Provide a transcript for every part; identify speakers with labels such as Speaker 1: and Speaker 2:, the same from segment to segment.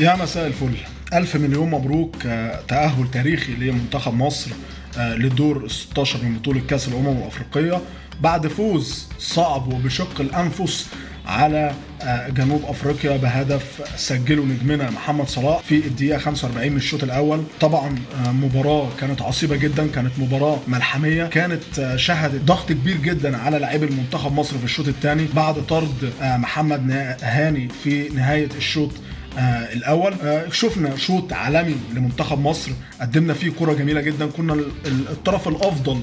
Speaker 1: يا مساء الفل. ألف مليون مبروك. تأهل تاريخي لمنتخب مصر للدور 16 من بطولة كأس الأمم الأفريقية بعد فوز صعب وبشق الأنفس على جنوب أفريقيا بهدف سجله نجمنا محمد صلاح في الدقيقة 45 من الشوط الأول. طبعا مباراة كانت عصيبة جدا، كانت مباراة ملحمية، كانت شهدت ضغط كبير جدا على لاعبي المنتخب مصر في الشوط الثاني بعد طرد محمد هاني في نهاية الشوط الاول. شفنا شوط عالمي لمنتخب مصر، قدمنا فيه كرة جميلة جدا، كنا الطرف الافضل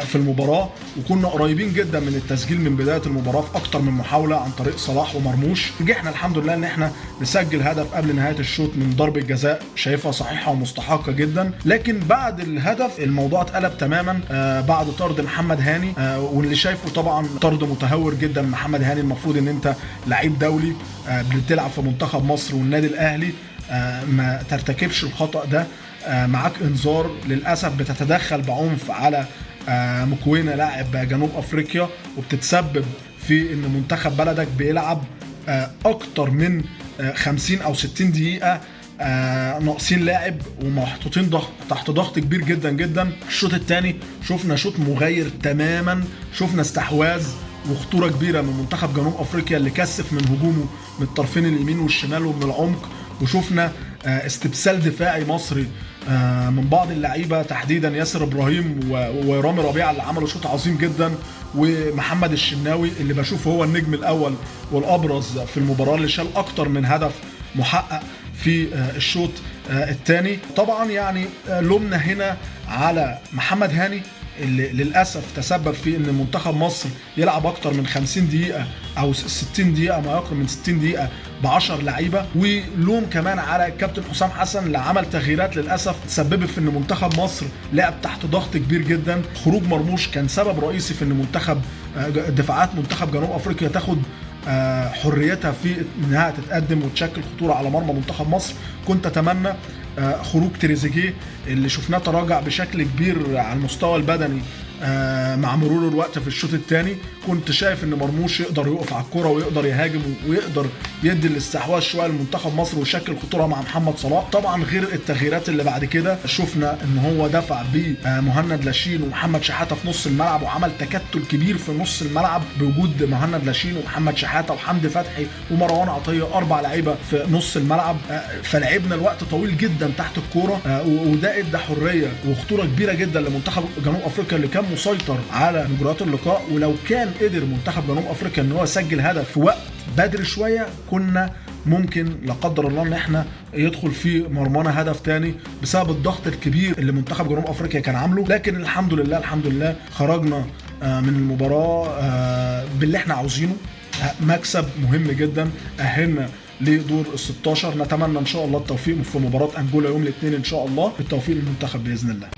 Speaker 1: في المباراة، وكنا قريبين جدا من التسجيل من بداية المباراة في اكتر من محاولة عن طريق صلاح ومرموش. نجحنا الحمد لله ان احنا نسجل هدف قبل نهاية الشوط من ضربة جزاء شايفها صحيحة ومستحقة جدا. لكن بعد الهدف الموضوع اتقلب تماما بعد طرد محمد هاني، واللي شايفه طبعا طرد متهور جدا. محمد هاني المفروض ان انت لعيب دولي بتلعب في منتخب مصر والنادي الاهلي، ما ترتكبش الخطأ ده، معاك انذار. للاسف بتتدخل بعنف على مكوينة لاعب جنوب افريقيا، وبتتسبب في ان منتخب بلدك بيلعب اكتر من 50 او 60 دقيقة ناقصين لاعب ومحطوطين تحت ضغط كبير جدا جدا. الشوط الثاني شفنا شوط مغاير تماما، شفنا استحواذ وخطوره كبيره من منتخب جنوب افريقيا اللي كثف من هجومه من الطرفين اليمين والشمال ومن العمق، وشفنا استبسال دفاعي مصري من بعض اللعيبه تحديدا ياسر ابراهيم ورامي ربيعه اللي عملوا شوط عظيم جدا، ومحمد الشناوي اللي بشوفه هو النجم الاول والابرز في المباراه اللي شال اكتر من هدف محقق في الشوط الثاني. طبعا يعني لومنا هنا على محمد هاني اللي للاسف تسبب في ان منتخب مصر يلعب اكتر من 50 دقيقه او 60 دقيقه، ما يقرب من 60 دقيقه ب10 لعيبه. ولوم كمان على الكابتن حسام حسن اللي عمل تغييرات للاسف تسببت في ان منتخب مصر لعب تحت ضغط كبير جدا. خروج مرموش كان سبب رئيسي في ان منتخب دفاعات منتخب جنوب افريقيا تاخد حريتها في انها تتقدم وتشكل خطوره على مرمى منتخب مصر. كنت اتمنى خروج تريزيجيه اللي شفناه تراجع بشكل كبير على المستوى البدني مع مرور الوقت في الشوط الثاني. كنت شايف ان مرموش يقدر يقف على الكرة ويقدر يهاجم ويقدر يدي الاستحواذ شويه لمنتخب مصر ويشكل خطوره مع محمد صلاح. طبعا غير التغييرات اللي بعد كده شفنا ان هو دفع بمهند لاشين ومحمد شحاته في نص الملعب، وعمل تكتل كبير في نص الملعب بوجود مهند لاشين ومحمد شحاته وحمدي فتحي ومروان عطيه، 4 لعيبه في نص الملعب. فلعبنا الوقت طويل جدا تحت الكوره، وده ادى حريه وخطوره كبيره جدا لمنتخب جنوب افريقيا اللي كان مسيطر على مجريات اللقاء. ولو كان قدر منتخب جنوب افريقيا ان هو يسجل هدف في وقت بدري شويه، كنا ممكن لا قدر الله ان احنا يدخل في مرمانا هدف تاني بسبب الضغط الكبير اللي منتخب جنوب افريقيا كان عامله. لكن الحمد لله خرجنا من المباراه باللي احنا عاوزينه، مكسب مهم جدا، اهلنا لدور ال16. نتمنى ان شاء الله التوفيق في مباراه انجولا يوم الاثنين، ان شاء الله بالتوفيق للمنتخب باذن الله.